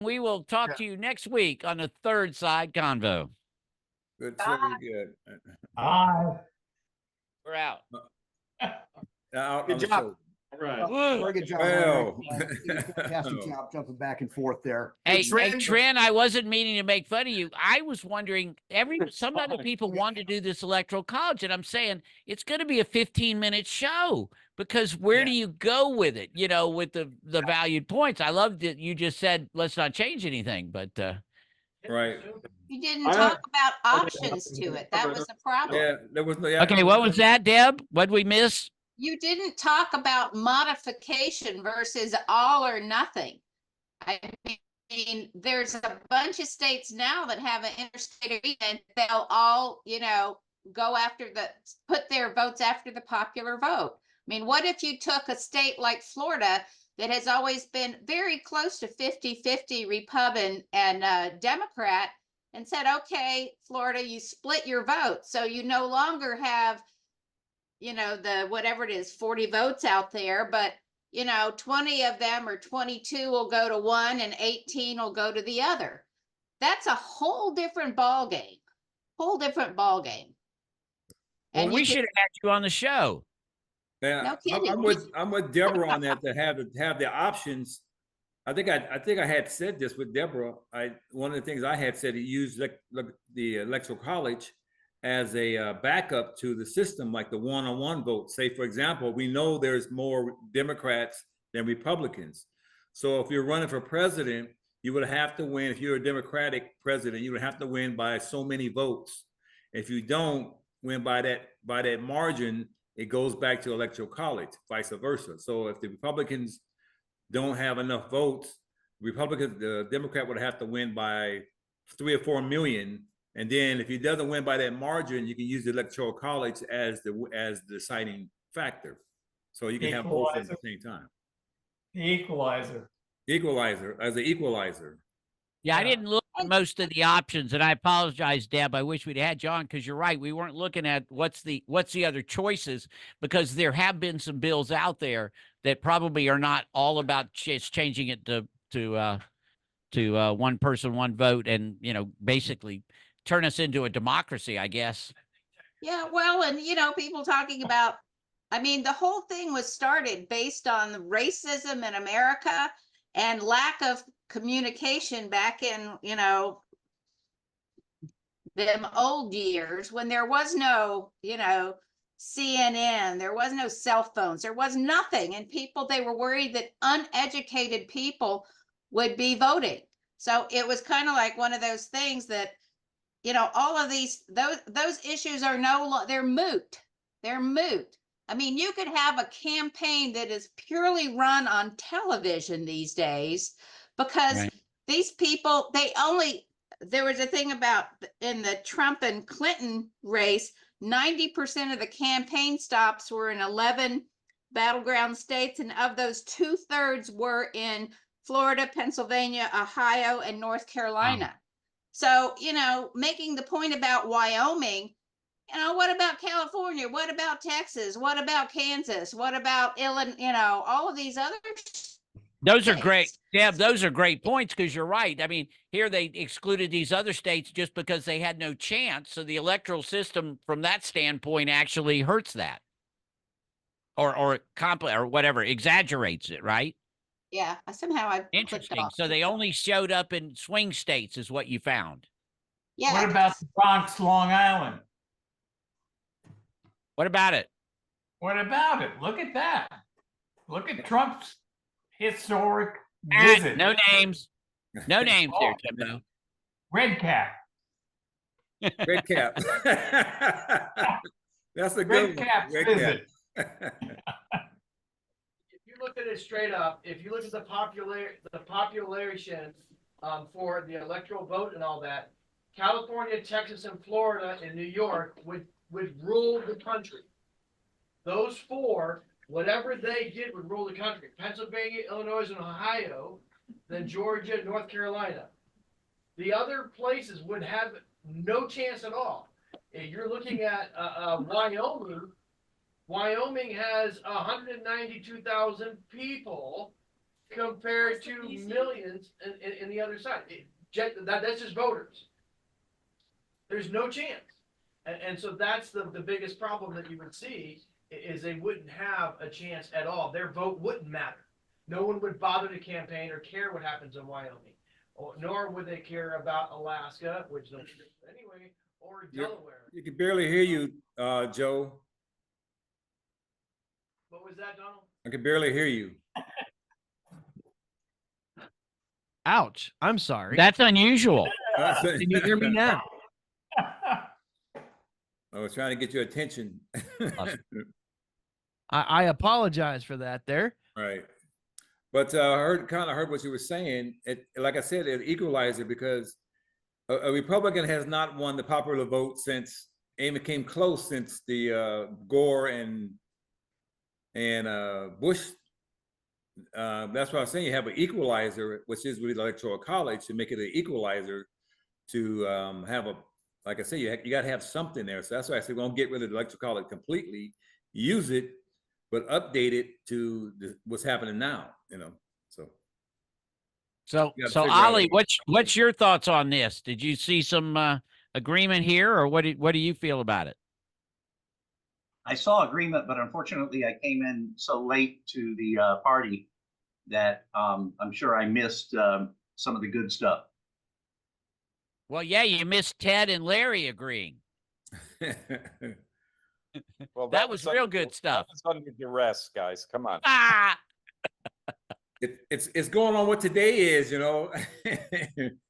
We will talk Yeah. to you next week on the Third Side Convo. Good, very good. Bye. We're out. Out Good on the job. show. All right. Woo. Very good job, Well. Henry. You did a fantastic job jumping back and forth there. Hey, Trent. Trent, I wasn't meaning to make fun of you. I was wondering, some other people want to do this electoral college, and I'm saying it's going to be a 15-minute show because where do you go with it? You know, with the valued points. I love that you just said let's not change anything, but Right. You didn't talk about options to it. That was the problem. Yeah, there was no. okay. What was that, Deb? What'd we miss? You didn't talk about modification versus all or nothing. I mean, there's a bunch of states now that have an interstate agreement. They'll all, go after put their votes after the popular vote. I mean, what if you took a state like Florida that has always been very close to 50-50 Republican and Democrat and said, okay, Florida, you split your vote. So you no longer have, the whatever it is, 40 votes out there, but 20 of them or 22 will go to one and 18 will go to the other. That's a whole different ball game. Well, And we should have had you on the show. Yeah, No kidding. I'm with Deborah on that to have the options. I think I had said this with Deborah. One of the things I had said, he used the Electoral College as a backup to the system, like the one-on-one vote. Say, for example, we know there's more Democrats than Republicans. So if you're running for president, you would have to win. If you're a Democratic president, you would have to win by so many votes. If you don't win by that margin, it goes back to Electoral College, vice versa. So if the Republicans don't have enough votes, the Democrat would have to win by 3 or 4 million. And then if he doesn't win by that margin, you can use the Electoral College as the deciding factor. So you can have both at the same time. The equalizer. As an equalizer. Yeah, I didn't look at most of the options, and I apologize, Deb. I wish we'd had you on because you're right. We weren't looking at what's the other choices because there have been some bills out there that probably are not all about just changing it to one person, one vote, and basically turn us into a democracy, I guess. Yeah, well, and people talking about, I mean, the whole thing was started based on racism in America and lack of communication back in, them old years when there was no, CNN, there was no cell phones, there was nothing. And they were worried that uneducated people would be voting. So it was kind of like one of those things that, all of those issues are they're moot. They're moot. I mean, you could have a campaign that is purely run on television these days because these people, there was a thing about in the Trump and Clinton race, 90% of the campaign stops were in 11 battleground states. And of those, 2/3 were in Florida, Pennsylvania, Ohio, and North Carolina. So, making the point about Wyoming, what about California? What about Texas? What about Kansas? What about Illinois? All of these other Those are great, Deb. Those are great points because you're right. I mean, here they excluded these other states just because they had no chance. So the electoral system, from that standpoint, actually hurts that, or whatever, exaggerates it, right? Yeah, somehow I Interesting. So they only showed up in swing states, is what you found. Yeah. What about the Bronx, Long Island? What about it? What about it? Look at that. Look at Trump's historic visit. No names. No names there, Tim. Red cap. Red cap. That's a good Red cap visit. If you look at it straight up, if you look at the population for the electoral vote and all that, California, Texas, and Florida, and New York would rule the country. Those four, whatever they did, would rule the country. Pennsylvania, Illinois, and Ohio, then Georgia, North Carolina. The other places would have no chance at all. If you're looking at Wyoming has 192,000 people compared to millions in the other side. That's just voters. There's no chance. And so that's the biggest problem that you would see is they wouldn't have a chance at all. Their vote wouldn't matter. No one would bother to campaign or care what happens in Wyoming, nor would they care about Alaska, which they'll anyway, or Delaware. You can barely hear you, Joe. What was that, Donald? I can barely hear you. Ouch. I'm sorry. That's unusual. Can you hear me now? I was trying to get your attention. I apologize for that there. Right. But I kind of heard what you were saying. Like I said, it equalizer because a Republican has not won the popular vote since, and came close since the Gore and Bush. That's why I'm saying you have an equalizer, which is with the Electoral College, to make it an equalizer to have a, like I say, you got to have something there. So that's why I said we don't get rid of the Electoral College completely, use it, but update it to what's happening now. So You gotta so figure out Ollie, a- what's your thoughts on this? Did you see some agreement here, or what do you feel about it? I saw agreement, but unfortunately I came in so late to the party that I'm sure I missed some of the good stuff. Well, yeah, you missed Ted and Larry agreeing. Well, That was real good stuff. That was under duress, guys. Come on. Ah, It's going on what today is,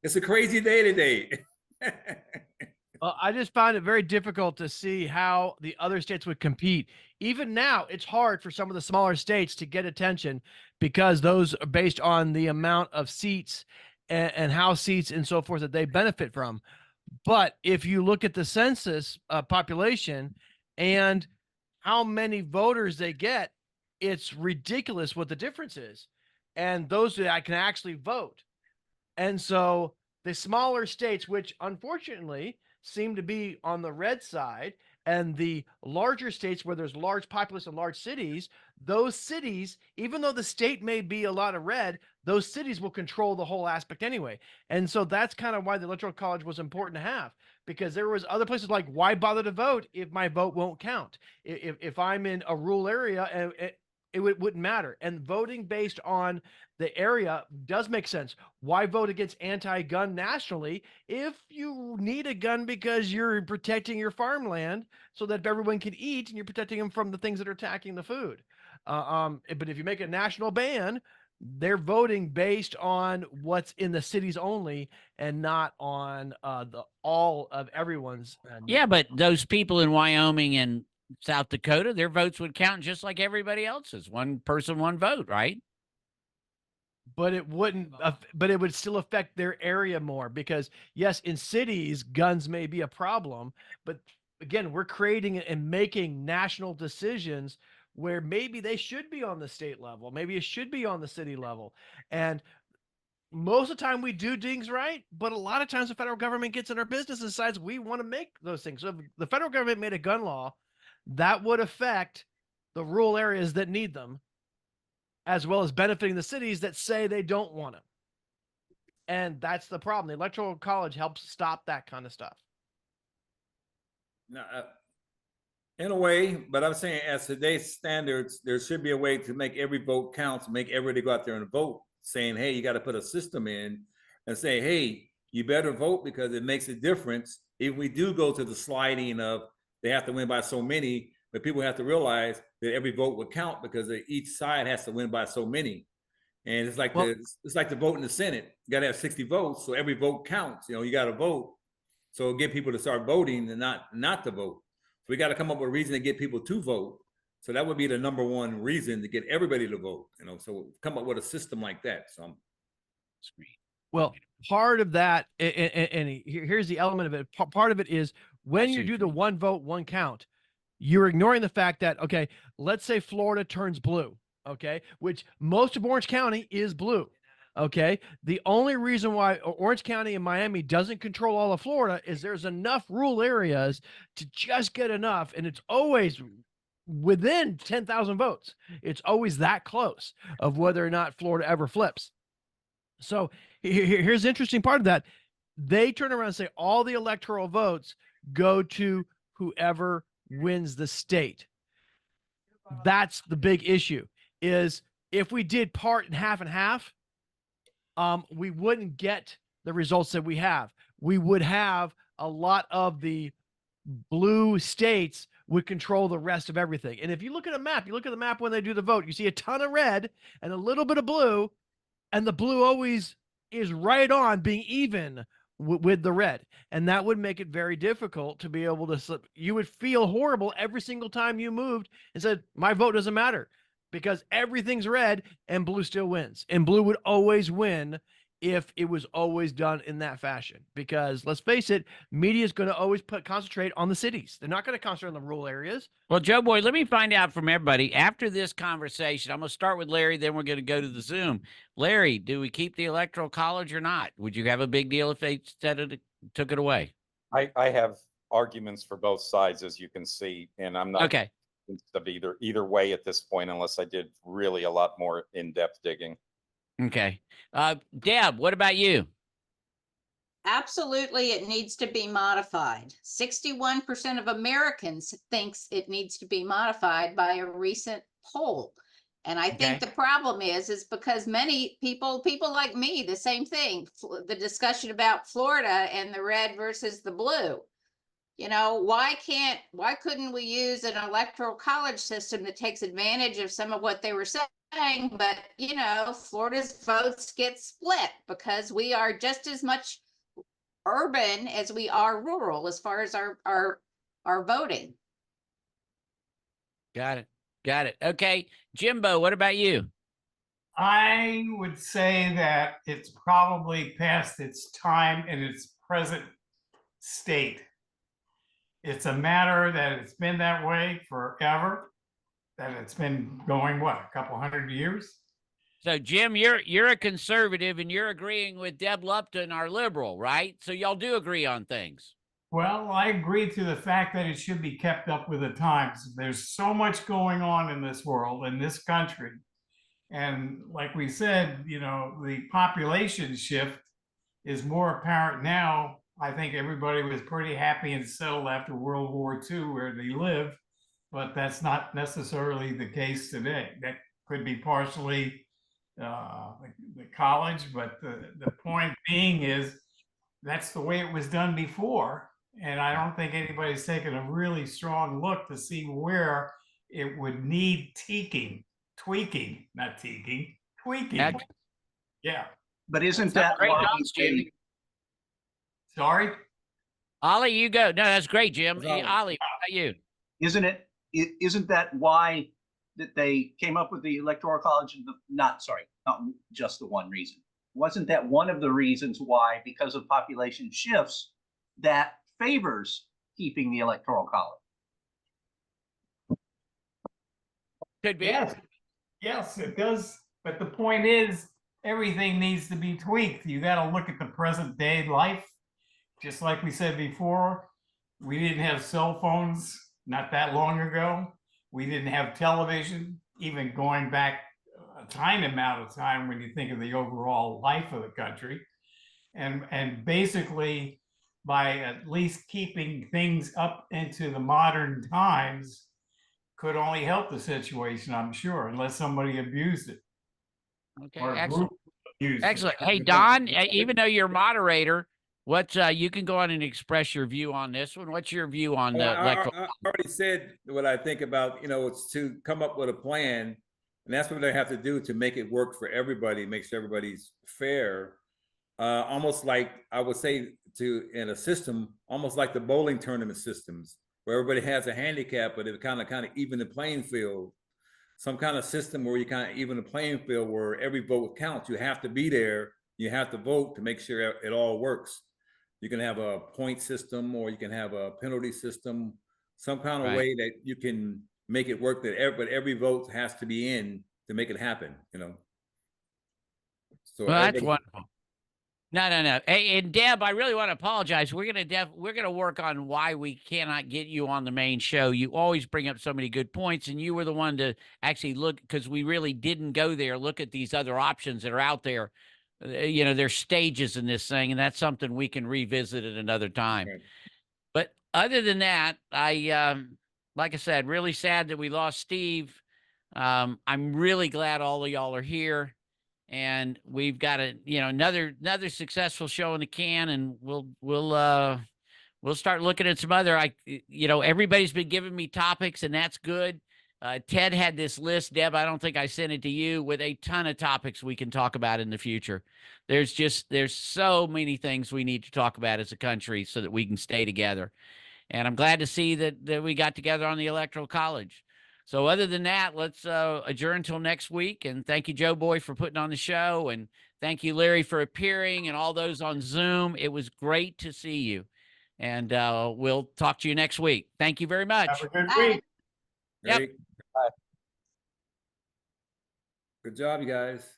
It's a crazy day today. Well, I just found it very difficult to see how the other states would compete. Even now, it's hard for some of the smaller states to get attention because those are based on the amount of seats and House seats and so forth that they benefit from. But if you look at the census population and how many voters they get, it's ridiculous what the difference is. And those that can actually vote. And so the smaller states, which unfortunately seem to be on the red side, and the larger states where there's large populace and large cities, those cities, even though the state may be a lot of red, those cities will control the whole aspect anyway. And so that's kind of why the Electoral College was important to have, because there was other places like, why bother to vote if my vote won't count? If I'm in a rural area, it wouldn't matter. And voting based on the area does make sense. Why vote against anti-gun nationally if you need a gun because you're protecting your farmland so that everyone can eat and you're protecting them from the things that are attacking the food? But if you make a national ban, they're voting based on what's in the cities only and not on all of everyone's. yeah, but those people in Wyoming and South Dakota, their votes would count just like everybody else's. One person, one vote, right? But it wouldn't, but it would still affect their area more because yes, in cities, guns may be a problem, but again, we're creating and making national decisions where maybe they should be on the state level. Maybe it should be on the city level. And most of the time we do things right, but a lot of times the federal government gets in our business and decides we want to make those things. So if the federal government made a gun law, that would affect the rural areas that need them, as well as benefiting the cities that say they don't want them. And that's the problem. The Electoral College helps stop that kind of stuff. No, in a way, but I'm saying as today's standards, there should be a way to make every vote count, make everybody go out there and vote, saying, hey, you got to put a system in and say, hey, you better vote because it makes a difference. If we do go to the sliding of they have to win by so many, but people have to realize that every vote would count because each side has to win by so many. And it's like it's like the vote in the Senate. You got to have 60 votes, so every vote counts. You got to vote. So get people to start voting and not to vote. So we got to come up with a reason to get people to vote. So that would be the number one reason to get everybody to vote. So come up with a system like that. So well, part of that, and here's the element of it. Part of it is when you do the one vote, one count, you're ignoring the fact that, okay, let's say Florida turns blue, okay, which most of Orange County is blue, okay? The only reason why Orange County and Miami doesn't control all of Florida is there's enough rural areas to just get enough, and it's always within 10,000 votes. It's always that close of whether or not Florida ever flips. So here's the interesting part of that. They turn around and say all the electoral votes go to whoever wins the state. That's the big issue, is if we did part and half, we wouldn't get the results that we have. We would have a lot of the blue states would control the rest of everything. And if you look at a map, you look at the map when they do the vote, you see a ton of red and a little bit of blue, and the blue always is right on being even with the red. And that would make it very difficult to be able to slip. You would feel horrible every single time you moved and said, my vote doesn't matter, because everything's red and blue still wins. And blue would always win if it was always done in that fashion. Because let's face it, media is going to always concentrate on the cities. They're not going to concentrate on the rural areas. Well, Joe Boy, let me find out from everybody after this conversation. I'm going to start with Larry, then we're going to go to the Zoom. Larry, do we keep the Electoral College or not? Would you have a big deal if they took it away? I have arguments for both sides, as you can see, and I'm not Okay. convinced of either way at this point, unless I did really a lot more in-depth digging. Okay. Deb, what about you? Absolutely, it needs to be modified. 61% of Americans thinks it needs to be modified by a recent poll. And I think Okay. the problem is because many people like me, the same thing, the discussion about Florida and the red versus the blue. You know, why couldn't we use an electoral college system that takes advantage of some of what they were saying, but you know, Florida's votes get split because we are just as much urban as we are rural as far as our voting. Got it. Got it. Okay. Jimbo, what about you? I would say that it's probably past its time in its present state. It's a matter that it's been that way forever, that it's been going, what, a couple hundred years? So, Jim, you're a conservative and you're agreeing with Deb Lupton, our liberal, right? So y'all do agree on things. Well, I agree to the fact that it should be kept up with the times. There's so much going on in this world, in this country. And like we said, you know, the population shift is more apparent now. I think everybody was pretty happy and settled after World War II where they live, but that's not necessarily the case today. That could be partially the college, but the point being is that's the way it was done before. And I don't think anybody's taken a really strong look to see where it would need tweaking, tweaking. Yeah. But isn't That's that great why thoughts, Jimmy. Sorry? Ollie, you go. No, that's great, Jim. That's Ollie. Ollie, what about you? isn't that why that they came up with the Electoral College? Not just the one reason. Wasn't that one of the reasons why, because of population shifts, that favors keeping the Electoral College? Could be. Yes, it does. But the point is, everything needs to be tweaked. You got to look at the present day life. Just like we said before, we didn't have cell phones not that long ago. We didn't have television, even going back a tiny amount of time when you think of the overall life of the country. And basically, by at least keeping things up into the modern times, could only help the situation, I'm sure, unless somebody abused it. Okay, Or a excellent. group abused it. Excellent. Hey, Don, even though you're moderator, what you can go on and express your view on this one. What's your view on the Well, electoral? I already said what I think about, it's to come up with a plan, and that's what they have to do to make it work for everybody, make sure everybody's fair. Almost like I would say in a system, almost like the bowling tournament systems, where everybody has a handicap, but it kind of even the playing field. Some kind of system where you kind of even the playing field where every vote counts. You have to be there. You have to vote to make sure it all works. You can have a point system, or you can have a penalty system, some kind of way that you can make it work. But every vote has to be in to make it happen. So Well, that's wonderful. No, no, no. Hey, and Deb, I really want to apologize. We're gonna work on why we cannot get you on the main show. You always bring up so many good points, and you were the one to actually look, because we really didn't go there. Look at these other options that are out there. You know, there's stages in this thing, and that's something we can revisit at another time. Right. But other than that, like I said, really sad that we lost Steve. I'm really glad all of y'all are here, and we've got another successful show in the can, and we'll start looking at some other. Everybody's been giving me topics, and that's good. Ted had this list, Deb. I don't think I sent it to you, with a ton of topics we can talk about in the future. There's so many things we need to talk about as a country so that we can stay together. And I'm glad to see that we got together on the Electoral College. So other than that, let's adjourn until next week. And thank you, Joe Boy, for putting on the show. And thank you, Larry, for appearing, and all those on Zoom. It was great to see you. And we'll talk to you next week. Thank you very much. Have a good Bye. week. Yep. Great. Good job, you guys.